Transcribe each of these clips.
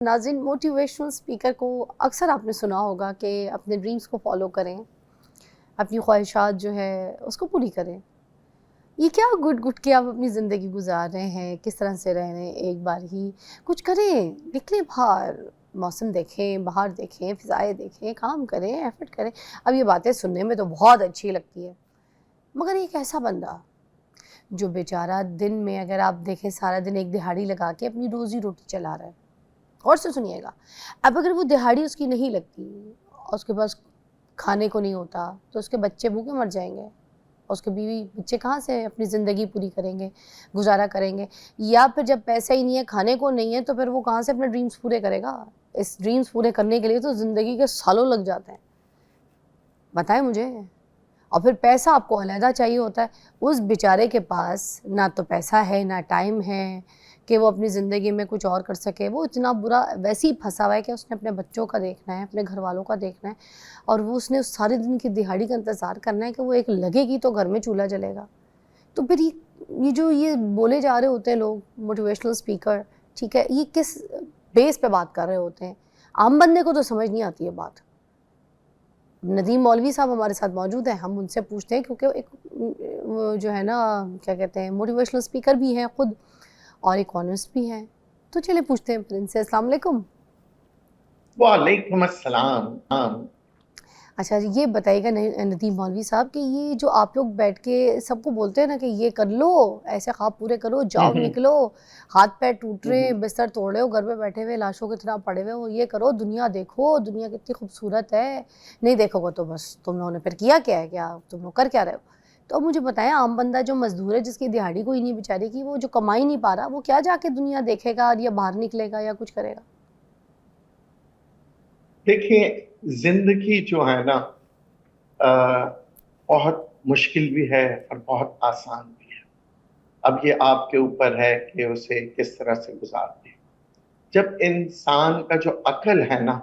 नाज़रीन, motivational speaker को अक्सर आपने सुना होगा कि अपने ड्रीम्स को फॉलो करें, अपनी ख्वाहिशात जो है उसको पूरी करें। ये क्या गुट गुट के आप अपनी ज़िंदगी गुजार रहे हैं, किस तरह से रह रहे हैं, एक बार ही कुछ करें, निकलें बाहर, मौसम देखें, बाहर देखें, फ़िज़ाएँ देखें, काम करें, एफ़र्ट करें। अब ये बातें सुनने में तो बहुत अच्छी लगती है, मगर एक ऐसा बंदा जो बेचारा दिन में अगर आप देखें सारा दिन एक दिहाड़ी लगा के अपनी रोज़ी रोटी चला रहा है। और से सुनिएगा, अब अगर वो दिहाड़ी उसकी नहीं लगती और उसके पास खाने को नहीं होता तो उसके बच्चे भूखे मर जाएंगे और उसके बीवी बच्चे कहाँ से अपनी ज़िंदगी पूरी करेंगे, गुजारा करेंगे। या फिर जब पैसा ही नहीं है, खाने को नहीं है, तो फिर वो कहाँ से अपने ड्रीम्स पूरे करेगा। इस ड्रीम्स पूरे करने के लिए तो ज़िंदगी के सालों लग जाते हैं, बताएं मुझे। और फिर पैसा आपको अलहदा चाहिए होता है। उस बेचारे के पास ना तो पैसा है ना टाइम है कि वो अपनी ज़िंदगी में कुछ और कर सके। वो इतना बुरा वैसे ही फंसा हुआ है कि उसने अपने बच्चों का देखना है, अपने घर वालों का देखना है, और वो उसने उस सारे दिन की दिहाड़ी का इंतज़ार करना है कि वो एक लगेगी तो घर में चूल्हा जलेगा। तो फिर ये जो ये बोले जा रहे होते हैं लोग मोटिवेशनल स्पीकर, ठीक है, ये किस बेस पे बात कर रहे होते हैं? आम बंदे को तो समझ नहीं आती है बात। नदीम मौलवी साहब हमारे साथ मौजूद हैं, हम उनसे पूछते हैं, क्योंकि एक वो जो है ना, क्या कहते हैं, मोटिवेशनल स्पीकर भी हैं खुद और इकोनॉमिस्ट भी हैं। तो चलिए पूछते हैं फिर इनसे। अस्सलाम वालेकुम। वालेकुम अस्सलाम। अच्छा जी, ये बताइएगा नदीम मौलवी साहब कि ये जो आप लोग बैठ के सबको बोलते हैं ना कि ये कर लो, ऐसे ख्वाब पूरे करो, जाओ निकलो, हाथ पैर टूट रहे हैं, बिस्तर तोड़ रहे हो, घर पे बैठे हुए लाशों की तरह पड़े हुए हो, ये करो, दुनिया देखो, दुनिया कितनी खूबसूरत है, नहीं देखोगे तो बस तुम लोगों ने फिर किया क्या है, क्या तुम लोग कर क्या रहे हो। तो अब मुझे बताएं, आम बंदा जो मजदूर है, जिसकी दिहाड़ी कोई नहीं बेचारे की, वो जो कमा ही नहीं पा रहा, वो क्या जाके दुनिया देखेगा और या बाहर निकलेगा या कुछ करेगा। देखिए, जिंदगी जो है ना, बहुत मुश्किल भी है और बहुत आसान भी है। अब ये आपके ऊपर है कि उसे किस तरह से गुजारते हैं। जब इंसान का जो अक्ल है ना,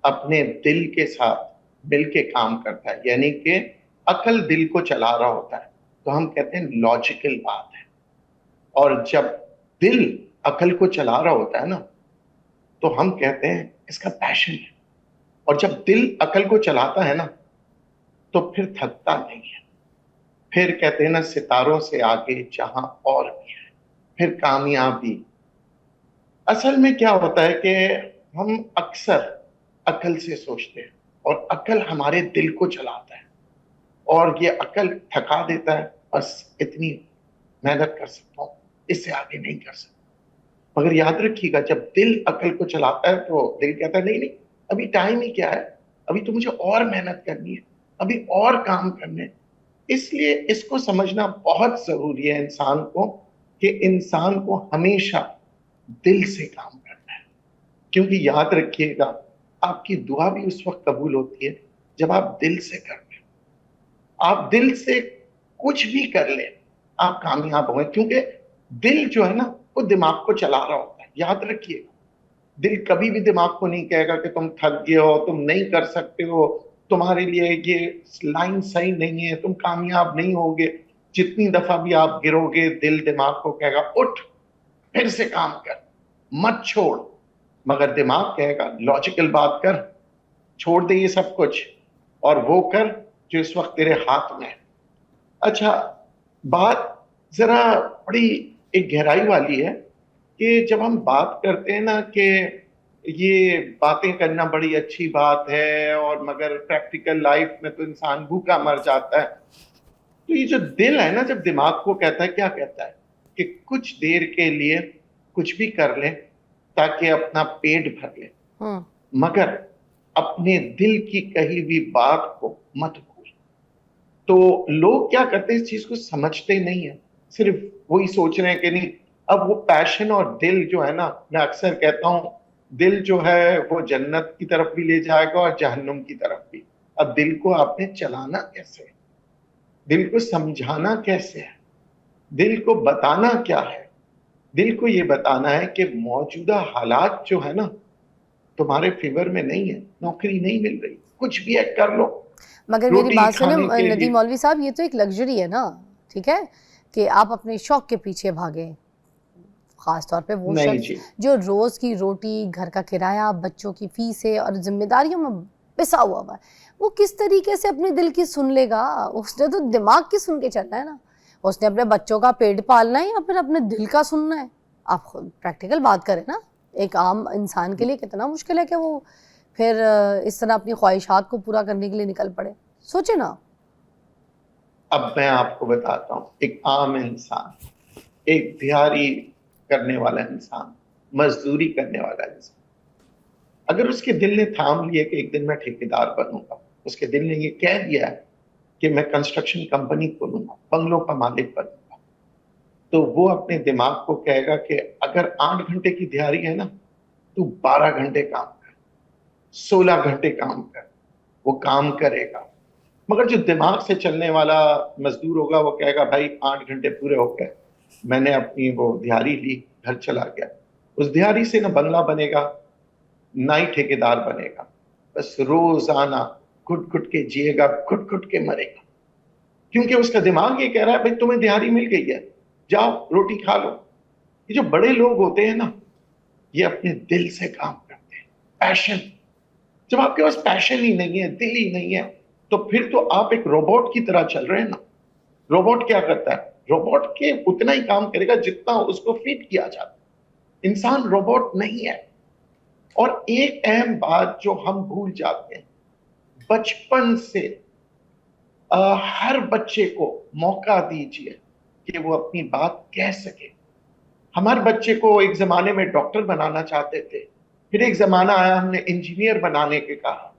अपने दिल के साथ मिल के काम करता है, यानी कि अक्ल दिल को चला रहा होता है, तो हम कहते हैं लॉजिकल बात है। और जब दिल अक्ल को चला रहा होता है ना, तो हम कहते हैं इसका पैशन है। और जब दिल अकल को चलाता है ना, तो फिर थकता नहीं है। फिर कहते हैं ना, सितारों से आगे जहां और भी है, फिर कामयाबी। असल में क्या होता है कि हम अक्सर अकल से सोचते हैं और अकल हमारे दिल को चलाता है, और ये अकल थका देता है, बस इतनी मेहनत कर सकता हूं, इससे आगे नहीं कर सकता। मगर याद रखिएगा, जब दिल अकल को चलाता है तो दिल कहता है नहीं नहीं, अभी टाइम ही क्या है, अभी तो मुझे और मेहनत करनी है, अभी और काम करने हैं। इसलिए इसको समझना बहुत जरूरी है इंसान को, कि इंसान को हमेशा दिल से काम करना है। क्योंकि याद रखिएगा, आपकी दुआ भी उस वक्त कबूल होती है जब आप दिल से करते हैं। आप दिल से कुछ भी कर लें, आप कामयाब होंगे। क्योंकि दिल जो है ना, वो दिमाग को चला रहा होता है। याद रखिएगा, दिल कभी भी दिमाग को नहीं कहेगा कि तुम थक गए हो, तुम नहीं कर सकते हो, तुम्हारे लिए ये लाइन सही नहीं है, तुम कामयाब नहीं होगे। जितनी दफा भी आप गिरोगे, दिल दिमाग को कहेगा उठ, फिर से काम कर, मत छोड़। मगर दिमाग कहेगा लॉजिकल बात कर, छोड़ दे ये सब कुछ और वो कर जो इस वक्त तेरे हाथ में है। अच्छा, बात जरा बड़ी एक गहराई वाली है कि जब हम बात करते हैं ना कि ये बातें करना बड़ी अच्छी बात है, और मगर प्रैक्टिकल लाइफ में तो इंसान भूखा मर जाता है। तो ये जो दिल है ना, जब दिमाग को कहता है, क्या कहता है कि कुछ देर के लिए कुछ भी कर ले ताकि अपना पेट भर ले, मगर अपने दिल की कही हुई बात को मत भूल। तो लोग क्या करते हैं, इस चीज को समझते नहीं है, सिर्फ वही सोच रहे हैं कि नहीं। अब वो पैशन और दिल जो है ना, मैं अक्सर कहता हूं, दिल जो है वो जन्नत की तरफ भी ले जाएगा और जहन्नुम की तरफ भी। अब दिल को आपने चलाना कैसे है, दिल को समझाना कैसे है, दिल को बताना क्या है। दिल को ये बताना है कि मौजूदा हालात जो है ना, तुम्हारे फेवर में नहीं है, नौकरी नहीं मिल रही, कुछ भी है कर लो, मगर मेरी रोटी बात सुने खाने के नदीम लिए। मौलवी साहब, ये तो एक लग्जरी है ना, ठीक है, कि आप अपने शौक के पीछे भागें, خاص طور پہ وہ نہیں شخص جی، جو روز کی روٹی، گھر کا کرایہ، بچوں کی فیسیں اور ذمہ داریوں میں پسا ہوا ہے، وہ کس طریقے سے اپنے دل کی سن لے گا؟ اس نے تو دماغ کی سن کے چلنا ہے نا، اس نے اپنے بچوں کا پیٹ پالنا ہے یا پھر اپنے دل کا سننا ہے؟ آپ خود پریکٹیکل بات کریں نا، ایک عام انسان کے لیے کتنا مشکل ہے کہ وہ پھر اس طرح اپنی خواہشات کو پورا کرنے کے لیے نکل پڑے، سوچے نا۔ اب میں آپ کو بتاتا ہوں، ایک عام انسان، ایک دیہڑی کرنے والا انسان، مزدوری کرنے والا انسان، اگر اس کے دل نے تھام لیا کہ ایک دن میں ٹھیکیدار بنوں گا، اس کے دل نے یہ کہہ دیا ہے کہ میں کنسٹرکشن کمپنی کھولوں گا، بنگلوں کا مالک بنوں گا، تو وہ اپنے دماغ کو کہے گا کہ اگر 8 گھنٹے کی دیہڑی ہے نا، تو 12 گھنٹے کام کر، 16 گھنٹے کام کر، وہ کام کرے گا۔ مگر جو دماغ سے چلنے والا مزدور ہوگا وہ کہے گا بھائی 8 گھنٹے پورے ہو گئے، میں نے اپنی وہ دیہڑی لی، گھر چلا گیا۔ اس دیہڑی سے نہ بنگلہ بنے گا، نہ ہی ٹھیکیدار بنے گا، بس روزانہ گھٹ گھٹ کے جیے گا، گھٹ گھٹ کے مرے گا، کیونکہ اس کا دماغ یہ کہہ رہا ہے بھائی تمہیں دیہڑی مل گئی ہے، جاؤ روٹی کھا لو۔ یہ جو بڑے لوگ ہوتے ہیں نا، یہ اپنے دل سے کام کرتے ہیں، پیشن۔ جب آپ کے پاس پیشن ہی نہیں ہے، دل ہی نہیں ہے، تو پھر تو آپ ایک روبوٹ کی طرح چل رہے ہیں نا۔ روبوٹ کیا کرتا ہے؟ روبوٹ کے اتنا ہی کام کرے گا جتنا اس کو فیڈ کیا جاتا ہے۔ انسان روبوٹ نہیں ہے۔ اور ایک اہم بات جو ہم بھول جاتے ہیں، بچپن سے ہر بچے کو موقع دیجیے کہ وہ اپنی بات کہہ سکے۔ ہمارے بچے کو ایک زمانے میں ڈاکٹر بنانا چاہتے تھے، پھر ایک زمانہ آیا ہم نے انجینئر بنانے کے کہا،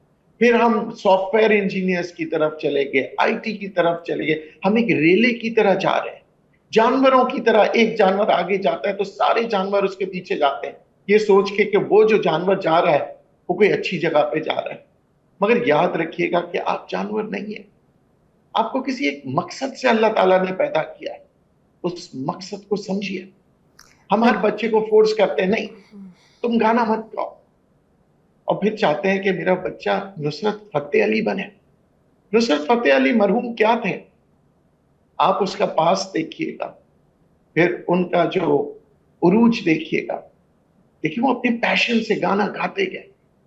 پھر ہم سافٹ ویئر انجینئرز کی طرف چلے گئے، آئی ٹی کی طرف چلے گئے، ہم ایک ریلے کی طرح جا رہے ہیں، جانوروں کی طرح۔ ایک جانور آگے جاتا ہے تو سارے جانور اس کے پیچھے جاتے ہیں، یہ سوچ کے کہ وہ جو جانور جا رہا ہے وہ کوئی اچھی جگہ پہ جا رہا ہے۔ مگر یاد رکھیے گا کہ آپ جانور نہیں ہیں، آپ کو کسی ایک مقصد سے اللہ تعالیٰ نے پیدا کیا ہے، اس مقصد کو سمجھیے۔ ہم ہر بچے کو فورس کرتے ہیں، نہیں تم گانا مت گاؤ، اور پھر چاہتے ہیں کہ میرا بچہ نصرت فتح علی بنے۔ نصرت فتح علی مرحوم کیا تھے؟ آپ اس کا پاس دیکھیے گا، پھر ان کا جو عروج دیکھیے گا، دیکھیے وہ اپنے پیشن سے گانا گاتے گئے،